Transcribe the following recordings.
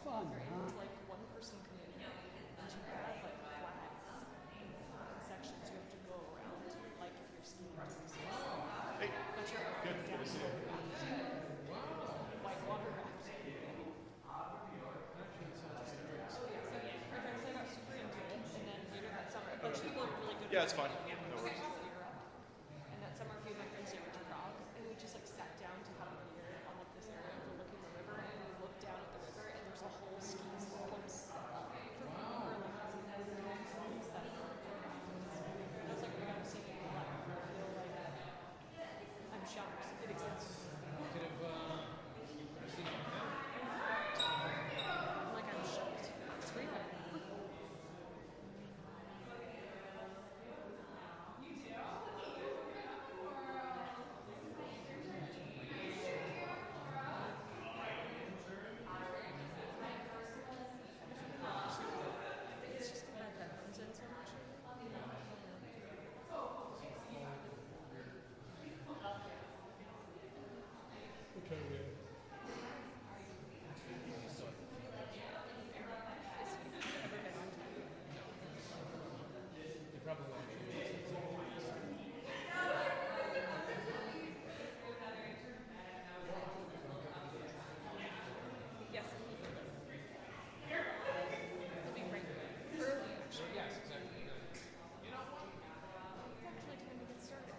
fun, huh? It's like one person canoeing, and you have like flags in sections you have to go around, like if you're skiing to the sea. Hey, But you're good. upside Good down to see you. boat rafting, white water rafting. Actually, it sounds like Oh yeah, so my friends they got super into it, and then later that summer, a bunch of people are really good Yeah, at it's fine. canoeing now No because worries. it's just Europe. And that summer, a few of my friends they went to Prague, and we just like sat down to have a beer on like this area overlooking the river, and we looked down at the river, and there's a whole ski slope set up for people who are like setting up their raftings. And I was like, oh my god, I've seen it in real life. I feel like I'm shocked it exists. Could have seen it. Like I'm shocked it's real. I think it's just because I have headphones in so much lately. I don't know. Which are we? Is he ever been on TV? They probably won't change it. Yes, he'll be great. Early, actually. Yes, exactly. It's actually time to get started.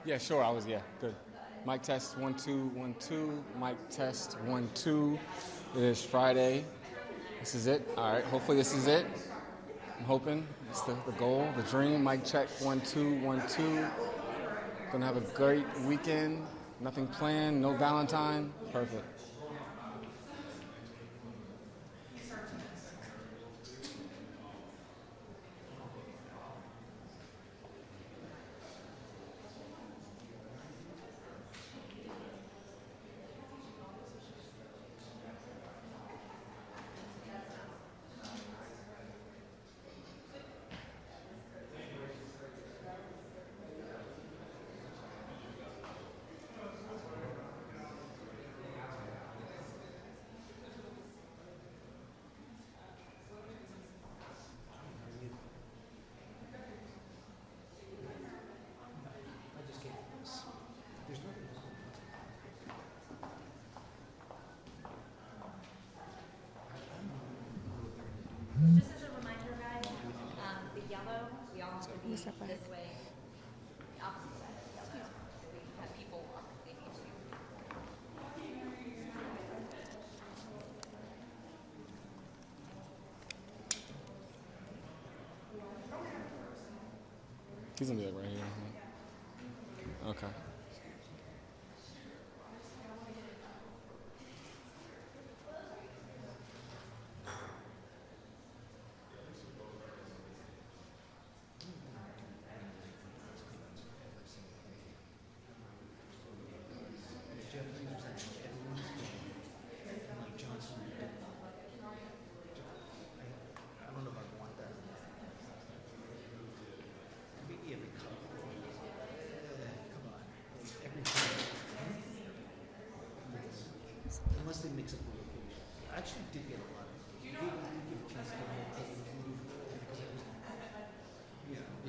Yeah, sure. Yeah, good. Mic test 1 2 1 2. Mic test 1 2. It is Friday. This is it. All right. Hopefully this is it. I'm hoping it's the goal, the dream. Mic check 1 2 1 2. Gonna have a great weekend. Nothing planned. No Valentine. Perfect. Just as a reminder, guys, the yellow, we all have to be this way, the opposite side of the yellow. We have people walk, they need to. He's gonna be like right here. Okay. Jeffries was actually everyone's game, and like Johnson did. I don't know if I want that. Maybe every cup. Come on, every cup. Unless they mix up the location. I actually did get a lot of. He did give a chance to get more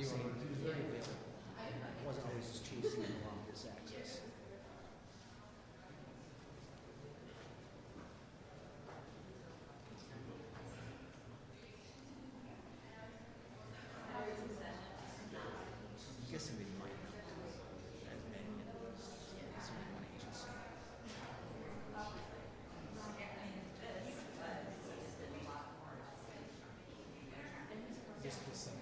because he was very available. I wasn't always just chasing him along this axis. I'm guessing they might not as many as one agency. Just the same.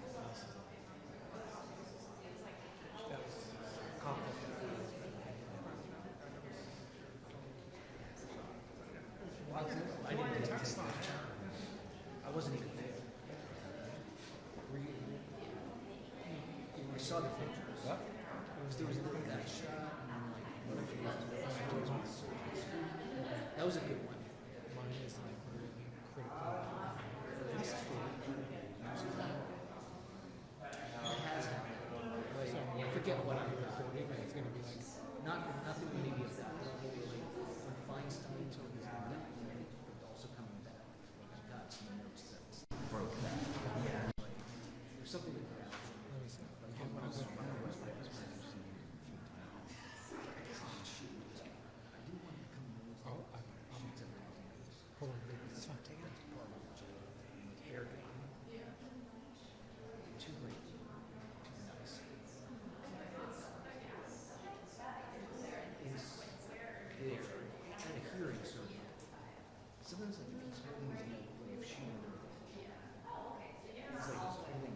I didn't get text on it. I wasn't even there. Were you? I saw the pictures. What? There was a little that shot and then like whatever it was. That was a good one. Mine is like really critical. This is cool. It has happened. Like, I forget what I heard. Recording, and it's gonna be like Nothing maybe of that level. Like when Feinstein told his money, but also coming back. I got some notes that broke that. Yeah. Like, there's something that grabbed me. let me see. Oh, hold on, it's fine. Take it. Too late. Too nice. Is there at a hearing certain sometimes like if he's holding his way of shooting it's like he's holding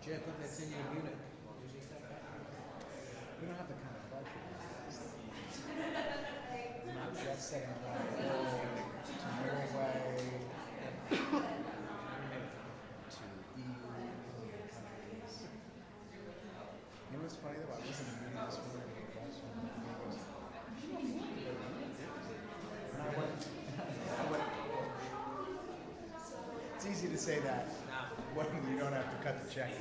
Jacob, that's in your unit. We don't have the kind of budget. Not jet setting to Norway, to EU countries. You know what's funny though? I was in a meeting this morning with a boss from the goes, and I went, it's easy to say that when you don't have to cut the check now.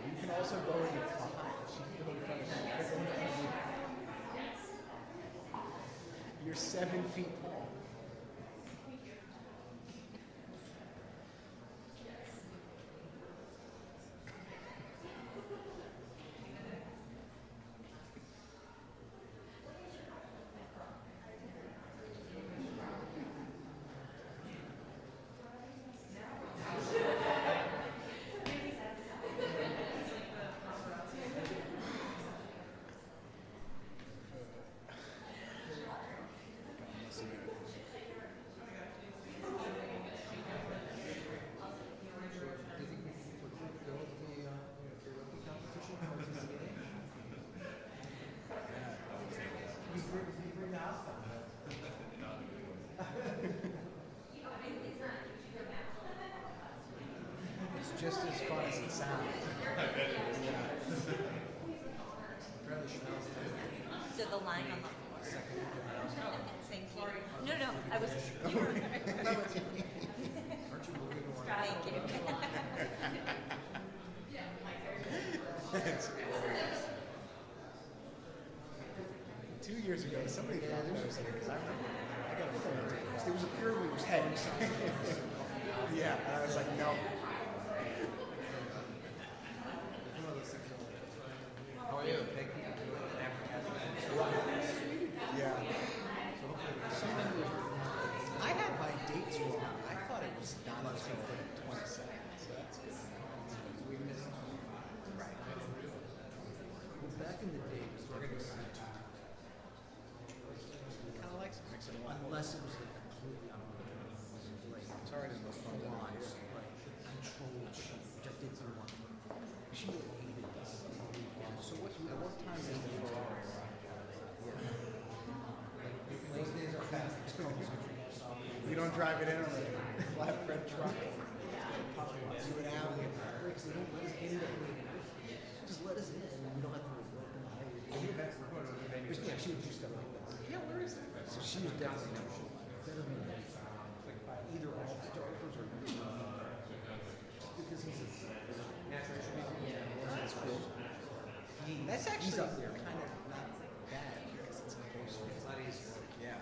You can also go in the behind. You can go in front of you. You're 7 feet tall. It's just as fun as it sounds. So the line on the floor. Thank you. No, no, I was. Thank you. That's glorious. 2 years ago, somebody thought that was because I remember I got a friend. There was a period where it was head. Yeah, and I was like, no. How are you? Yeah. I had my dates wrong. I thought it was not until 22nd, so that's good. We missed. Right. Well, back in the day, it was very good. Kind of likes it, mix it up. Unless it was like completely unbelievable. Like, Sorry, it is most fun. like controlled shit, which I did not want. She hated this. So what? At what time is the Ferrari? Those days are fast. You don't drive it in on a flatbed truck. Do an alley. They don't let us in. Just let us in, and we don't have to work in the highway. Yeah, she would do stuff like that. Yeah, where is that? So she was definitely better than either all starters or because he's a that's cool. That's actually He's up there. kind of not bad because it's close. It's not easy. Yeah.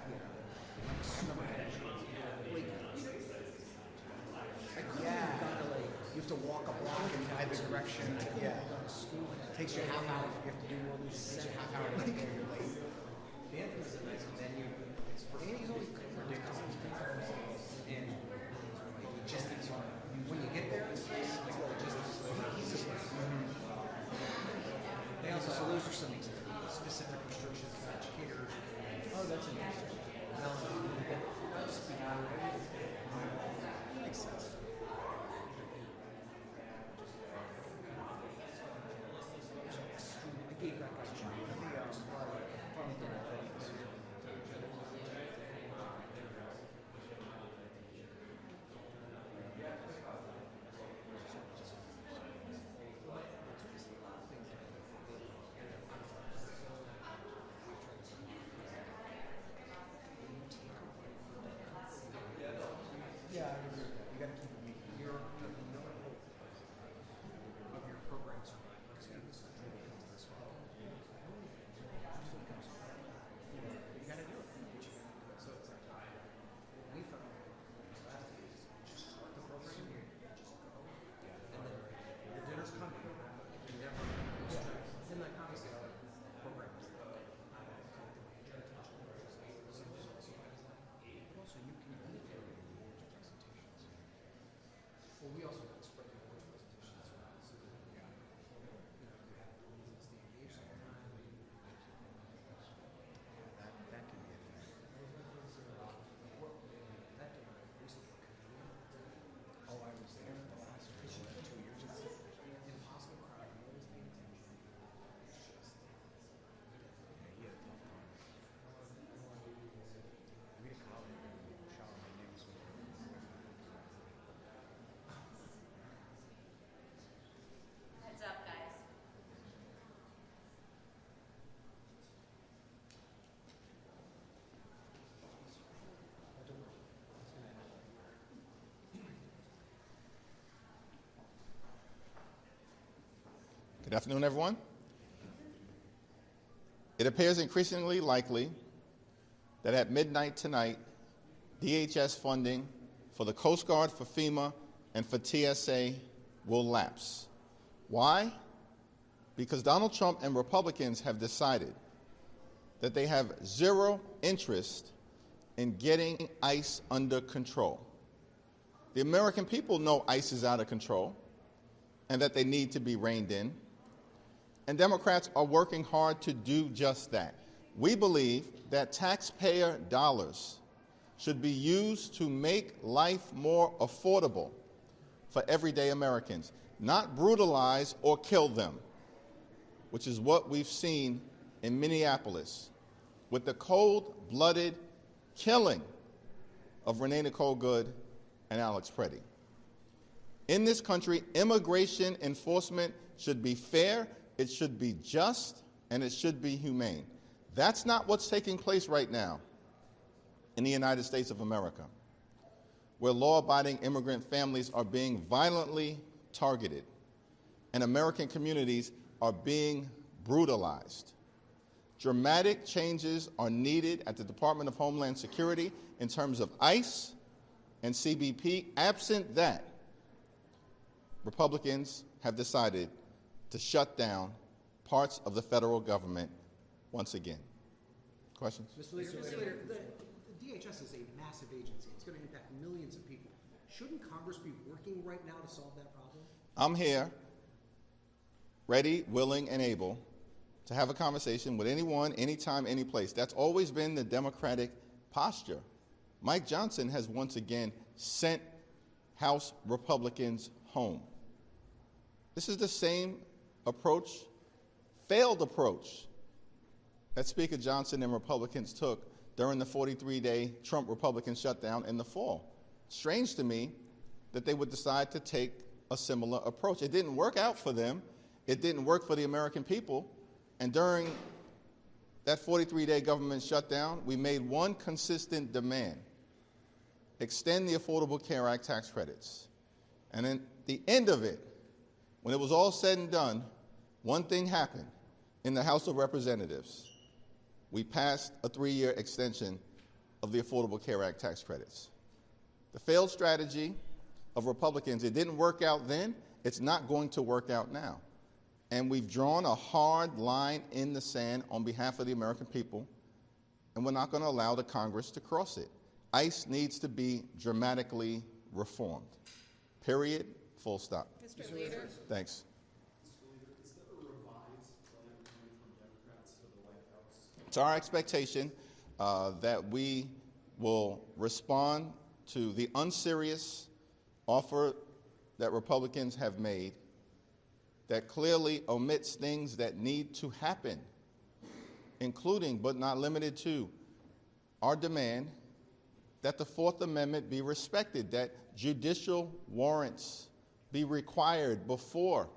Yeah. You have to walk a block in Either direction. Yeah. school. It takes you a half hour. You have to do all these things. A half hour to get there. You're late. Banff is a nice venue. It's for and he's always ridiculous. And logistics are when you get there, it's like logistics. He's just they also so those are some specific restrictions for educators. Oh, that's interesting. Makes sense. I gave that guy a job. Yeah, I agree. You got to keep it Good afternoon, everyone. It appears increasingly likely that at midnight tonight, DHS funding for the Coast Guard, for FEMA, and for TSA will lapse. Why? Because Donald Trump and Republicans have decided that they have zero interest in getting ICE under control. The American people know ICE is out of control and that they need to be reined in. And Democrats are working hard to do just that. We believe that taxpayer dollars should be used to make life more affordable for everyday Americans, not brutalize or kill them, which is what we've seen in Minneapolis with the cold-blooded killing of Renee Nicole Good and Alex Preddy. In this country, immigration enforcement should be fair, it should be just, and it should be humane. That's not what's taking place right now in the United States of America, where law-abiding immigrant families are being violently targeted and American communities are being brutalized. Dramatic changes are needed at the Department of Homeland Security in terms of ICE and CBP. Absent that, Republicans have decided to shut down parts of the federal government once again. Questions? Mr. Leader, the DHS is a massive agency. It's going to impact millions of people. Shouldn't Congress be working right now to solve that problem? I'm here, ready, willing, and able to have a conversation with anyone, anytime, any place. That's always been the Democratic posture. Mike Johnson has once again sent House Republicans home. This is the same approach, failed approach, that Speaker Johnson and Republicans took during the 43-day Trump Republican shutdown in the fall. Strange to me that they would decide to take a similar approach. It didn't work out for them. It didn't work for the American people. And during that 43-day government shutdown, we made one consistent demand: extend the Affordable Care Act tax credits. And at the end of it, when it was all said and done, one thing happened in the House of Representatives. We passed a 3-year extension of the Affordable Care Act tax credits. The failed strategy of Republicans, it didn't work out then, it's not going to work out now. And we've drawn a hard line in the sand on behalf of the American people, and we're not going to allow the Congress to cross it. ICE needs to be dramatically reformed. Period. Full stop. Mr. Leader. Thanks. It's our expectation that we will respond to the unserious offer that Republicans have made that clearly omits things that need to happen, including but not limited to our demand that the Fourth Amendment be respected, that judicial warrants be required before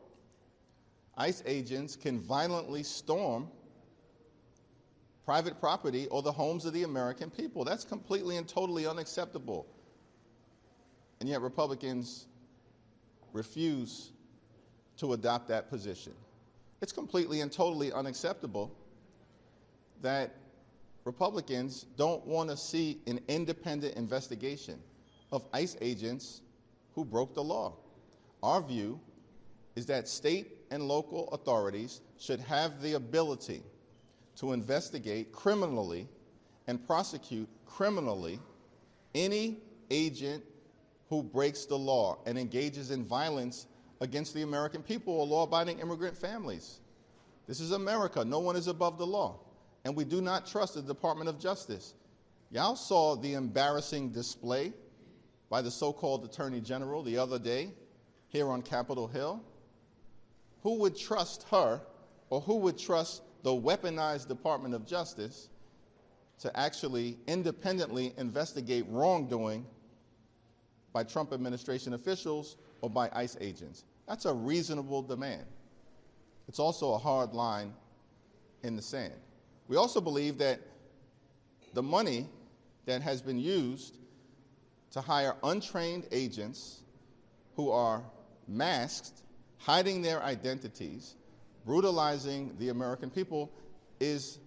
ICE agents can violently storm private property or the homes of the American people. That's completely and totally unacceptable. And yet Republicans refuse to adopt that position. It's completely and totally unacceptable that Republicans don't want to see an independent investigation of ICE agents who broke the law. Our view is that state and local authorities should have the ability to investigate criminally and prosecute criminally any agent who breaks the law and engages in violence against the American people or law-abiding immigrant families. This is America. No one is above the law. And we do not trust the Department of Justice. Y'all saw the embarrassing display by the so-called Attorney General the other day here on Capitol Hill. Who would trust her, or who would trust the weaponized Department of Justice to actually independently investigate wrongdoing by Trump administration officials or by ICE agents? That's a reasonable demand. It's also a hard line in the sand. We also believe that the money that has been used to hire untrained agents who are masked, hiding their identities, brutalizing the American people is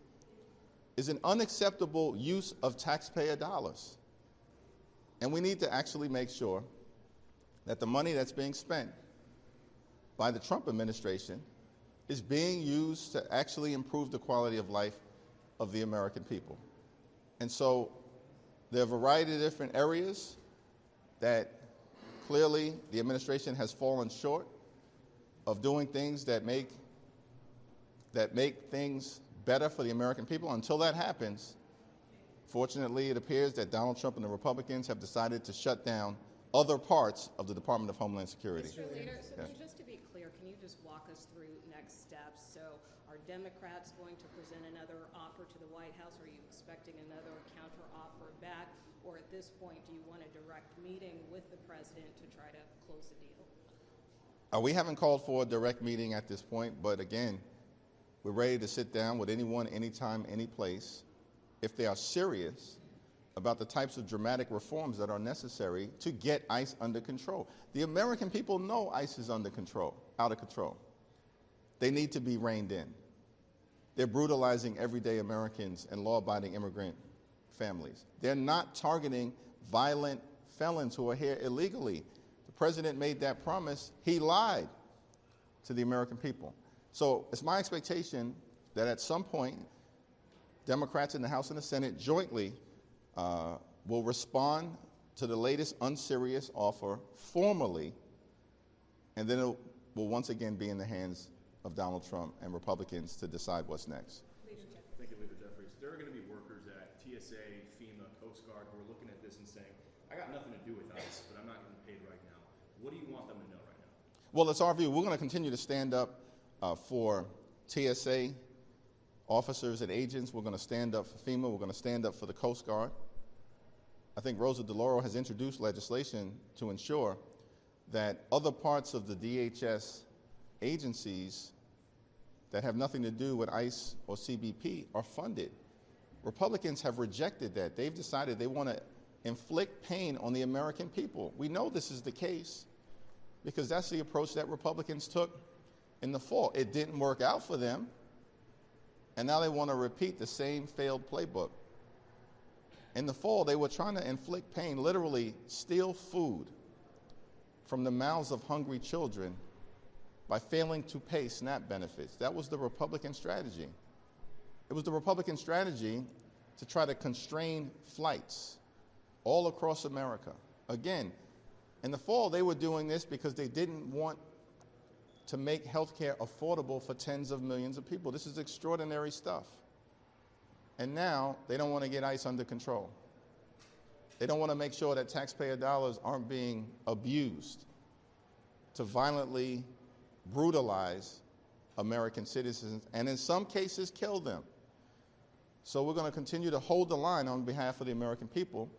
an unacceptable use of taxpayer dollars. And we need to actually make sure that the money that's being spent by the Trump administration is being used to actually improve the quality of life of the American people. And so there are a variety of different areas that clearly the administration has fallen short of doing things that make things better for the American people. Until that happens, fortunately, it appears that Donald Trump and the Republicans have decided to shut down other parts of the Department of Homeland Security. Mr. Leader, so Yeah. then just to be clear, can you just walk us through next steps? So are Democrats going to present another offer to the White House? Are you expecting another counter offer back? Or at this point, do you want a direct meeting with the president to try to close the deal? We haven't called for a direct meeting at this point, but again, we're ready to sit down with anyone, anytime, any place, if they are serious about the types of dramatic reforms that are necessary to get ICE under control. The American people know ICE is out of control. They need to be reined in. They're brutalizing everyday Americans and law-abiding immigrant families. They're not targeting violent felons who are here illegally. The president made that promise. He lied to the American people. So it's my expectation that at some point, Democrats in the House and the Senate jointly will respond to the latest unserious offer formally, and then it will once again be in the hands of Donald Trump and Republicans to decide what's next. Thank you, Leader Jeffries. There are going to be workers at TSA, FEMA, Coast Guard who are looking at this and saying, I got nothing to do with ICE, but I'm not getting paid right now. What do you want them to know right now? Well, it's our view. We're going to continue to stand up for TSA officers and agents. We're going to stand up for FEMA. We're going to stand up for the Coast Guard. I think Rosa DeLauro has introduced legislation to ensure that other parts of the DHS agencies that have nothing to do with ICE or CBP are funded. Republicans have rejected that. They've decided they want to inflict pain on the American people. We know this is the case because that's the approach that Republicans took in the fall. It didn't work out for them, and now they want to repeat the same failed playbook. In the fall, they were trying to inflict pain, literally steal food from the mouths of hungry children by failing to pay SNAP benefits. That was the Republican strategy. It was the Republican strategy to try to constrain flights all across America. Again, in the fall, they were doing this because they didn't want to make health care affordable for tens of millions of people. This is extraordinary stuff. And now they don't want to get ICE under control. They don't want to make sure that taxpayer dollars aren't being abused to violently brutalize American citizens and in some cases kill them. So we're going to continue to hold the line on behalf of the American people.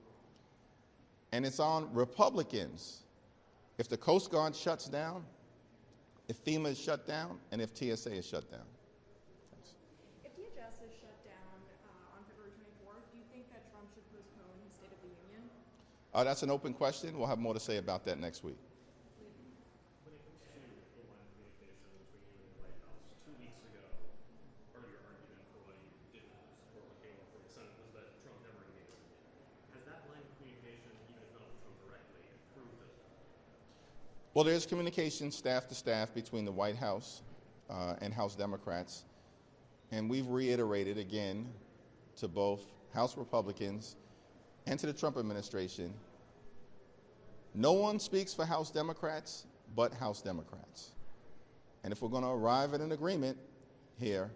And it's on Republicans. If the Coast Guard shuts down, if FEMA is shut down, and if TSA is shut down. Thanks. If DHS is shut down on February 24th, do you think that Trump should postpone his State of the Union? That's an open question. We'll have more to say about that next week. When it comes to the line of communication between you and the White House, 2 weeks ago, part of your argument for why you didn't support what came up from the Senate was that Trump never engaged with you. Has that line of communication, even if not with Trump directly, improved this? Well, there's communication staff to staff between the White House and House Democrats. And we've reiterated again to both House Republicans and to the Trump administration, no one speaks for House Democrats but House Democrats. And if we're going to arrive at an agreement here,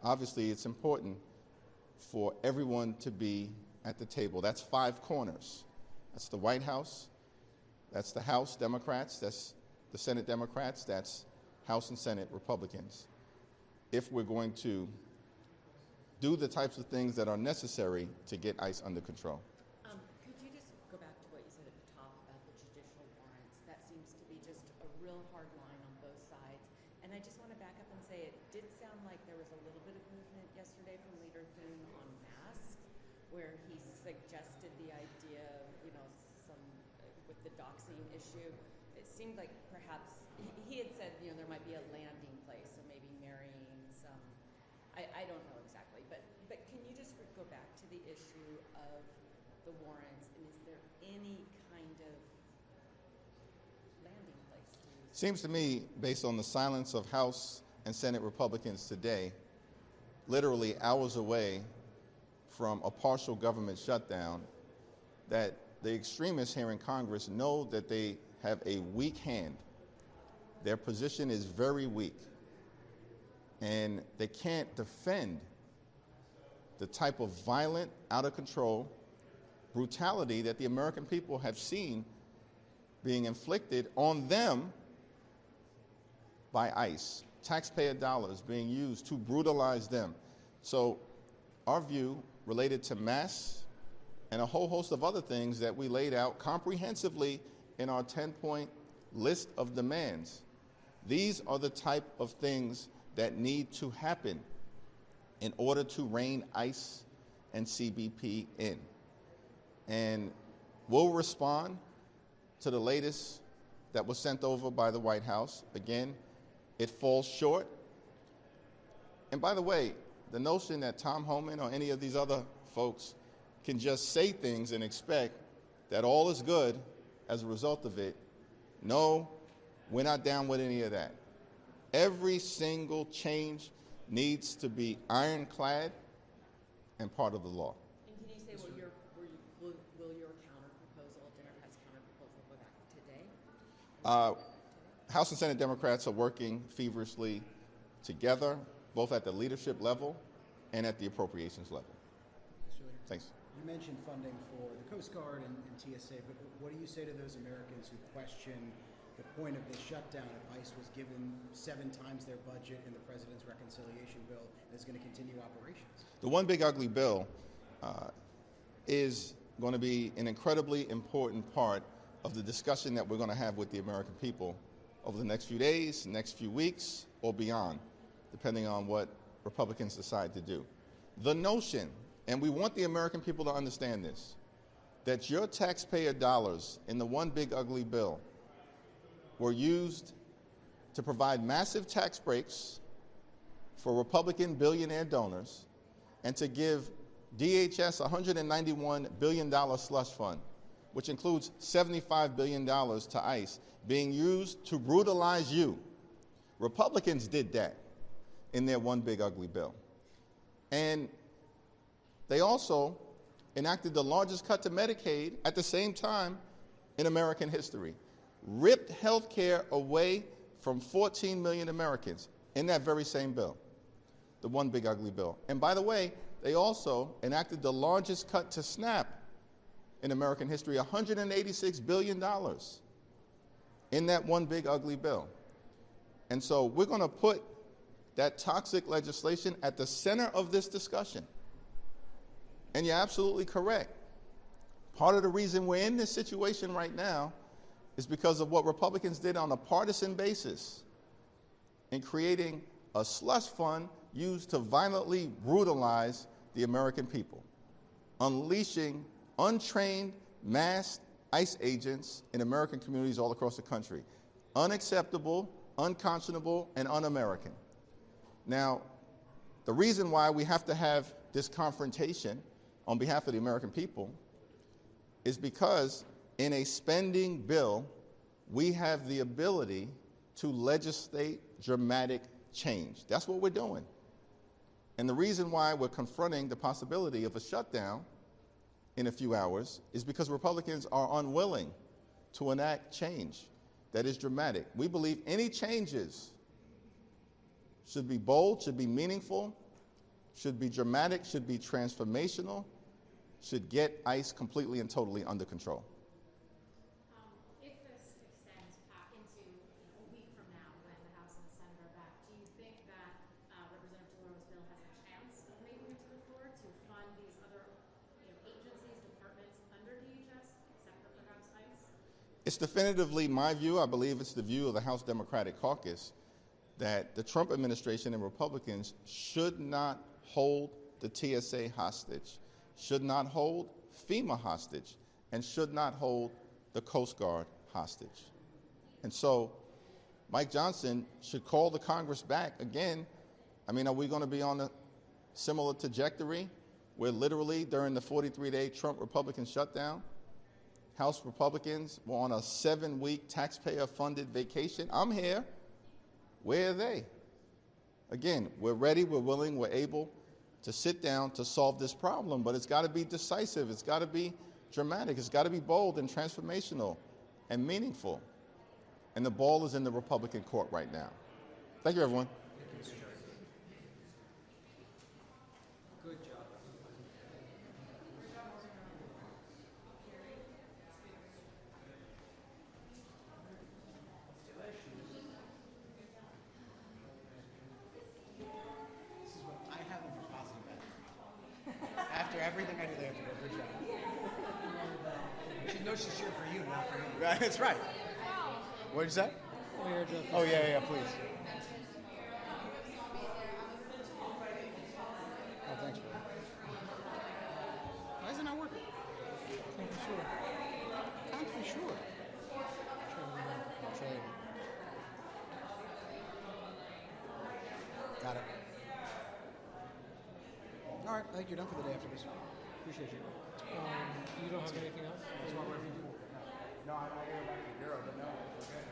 obviously it's important for everyone to be at the table. That's 5 corners. That's the White House, that's the House Democrats, that's the Senate Democrats, that's House and Senate Republicans. If we're going to do the types of things that are necessary to get ICE under control. Could you just go back to what you said at the top about the judicial warrants? That seems to be just a real hard line on both sides. And I just want to back up and say it did sound like there was a little bit of movement yesterday from Leader Thune on masks, where he suggested the idea of, some with the doxing issue. It seemed like perhaps he had said, there might be a landing place, so maybe marrying I don't know exactly, but can you just go back to the issue of the warrants, and is there any kind of landing place to use? Seems to me, based on the silence of House and Senate Republicans today, literally hours away from a partial government shutdown, that the extremists here in Congress know that they have a weak hand. Their position is very weak, and they can't defend the type of violent, out of control brutality that the American people have seen being inflicted on them by ICE, taxpayer dollars being used to brutalize them. So our view related to mass and a whole host of other things that we laid out comprehensively in our 10-point list of demands. These are the type of things that need to happen in order to rein ICE and CBP in. And we'll respond to the latest that was sent over by the White House. Again, it falls short. And by the way, the notion that Tom Homan or any of these other folks can just say things and expect that all is good as a result of it, no, we're not down with any of that. Every single change needs to be ironclad and part of the law. And can you say, will your counter-proposal, Democrats' counter-proposal, go back today? House and Senate Democrats are working feverishly together, both at the leadership level and at the appropriations level. Thanks. You mentioned funding for the Coast Guard and TSA, but what do you say to those Americans who question the point of this shutdown if ICE was given 7 times their budget in the president's reconciliation bill and is going to continue operations? The one big ugly bill is going to be an incredibly important part of the discussion that we're going to have with the American people over the next few days, next few weeks, or beyond, depending on what Republicans decide to do. The notion, and we want the American people to understand this, that your taxpayer dollars in the one big ugly bill were used to provide massive tax breaks for Republican billionaire donors and to give DHS a $191 billion slush fund, which includes $75 billion to ICE, being used to brutalize you. Republicans did that in their one big ugly bill. And they also enacted the largest cut to Medicaid at the same time in American history, ripped health care away from 14 million Americans in that very same bill, the one big ugly bill. And by the way, they also enacted the largest cut to SNAP in American history, $186 billion in that one big ugly bill. And so we're going to put that toxic legislation at the center of this discussion. And you're absolutely correct. Part of the reason we're in this situation right now is because of what Republicans did on a partisan basis in creating a slush fund used to violently brutalize the American people, unleashing untrained, masked ICE agents in American communities all across the country. Unacceptable, unconscionable, and un-American. Now, the reason why we have to have this confrontation on behalf of the American people is because in a spending bill, we have the ability to legislate dramatic change. That's what we're doing. And the reason why we're confronting the possibility of a shutdown in a few hours is because Republicans are unwilling to enact change that is dramatic. We believe any changes should be bold, should be meaningful, should be dramatic, should be transformational, should get ICE completely and totally under control. If this extends into a week from now when the House and the Senate are back, do you think that Representative Toro's bill has a chance of making it to the floor to fund these other agencies, departments under DHS, except for perhaps ICE? It's definitively my view, I believe it's the view of the House Democratic Caucus, that the Trump administration and Republicans should not hold the TSA hostage, should not hold FEMA hostage, and should not hold the Coast Guard hostage. And so Mike Johnson should call the Congress back again. I mean, are we going to be on the similar trajectory, where literally during the 43-day Trump Republican shutdown, House Republicans were on a 7-week taxpayer-funded vacation. I'm here. Where are they? Again, we're ready, we're willing, we're able to sit down to solve this problem, but it's got to be decisive, it's got to be dramatic, it's got to be bold and transformational and meaningful. And the ball is in the Republican court right now. Thank you, everyone. Good job. This is what I have them for positive attitude. After everything I do, they have to go, good job. She knows she's here for you, not for him. Right, that's right. What did you say? Oh, yeah, please. Oh, thanks, bro. Why is it not working? Can't be sure. Can't be sure. I'll try it. Got it. All right, I think you're done for the day after this. Appreciate you. You don't have anything else? That's what we're going to do. No, I go back to the bureau, but no, we're good.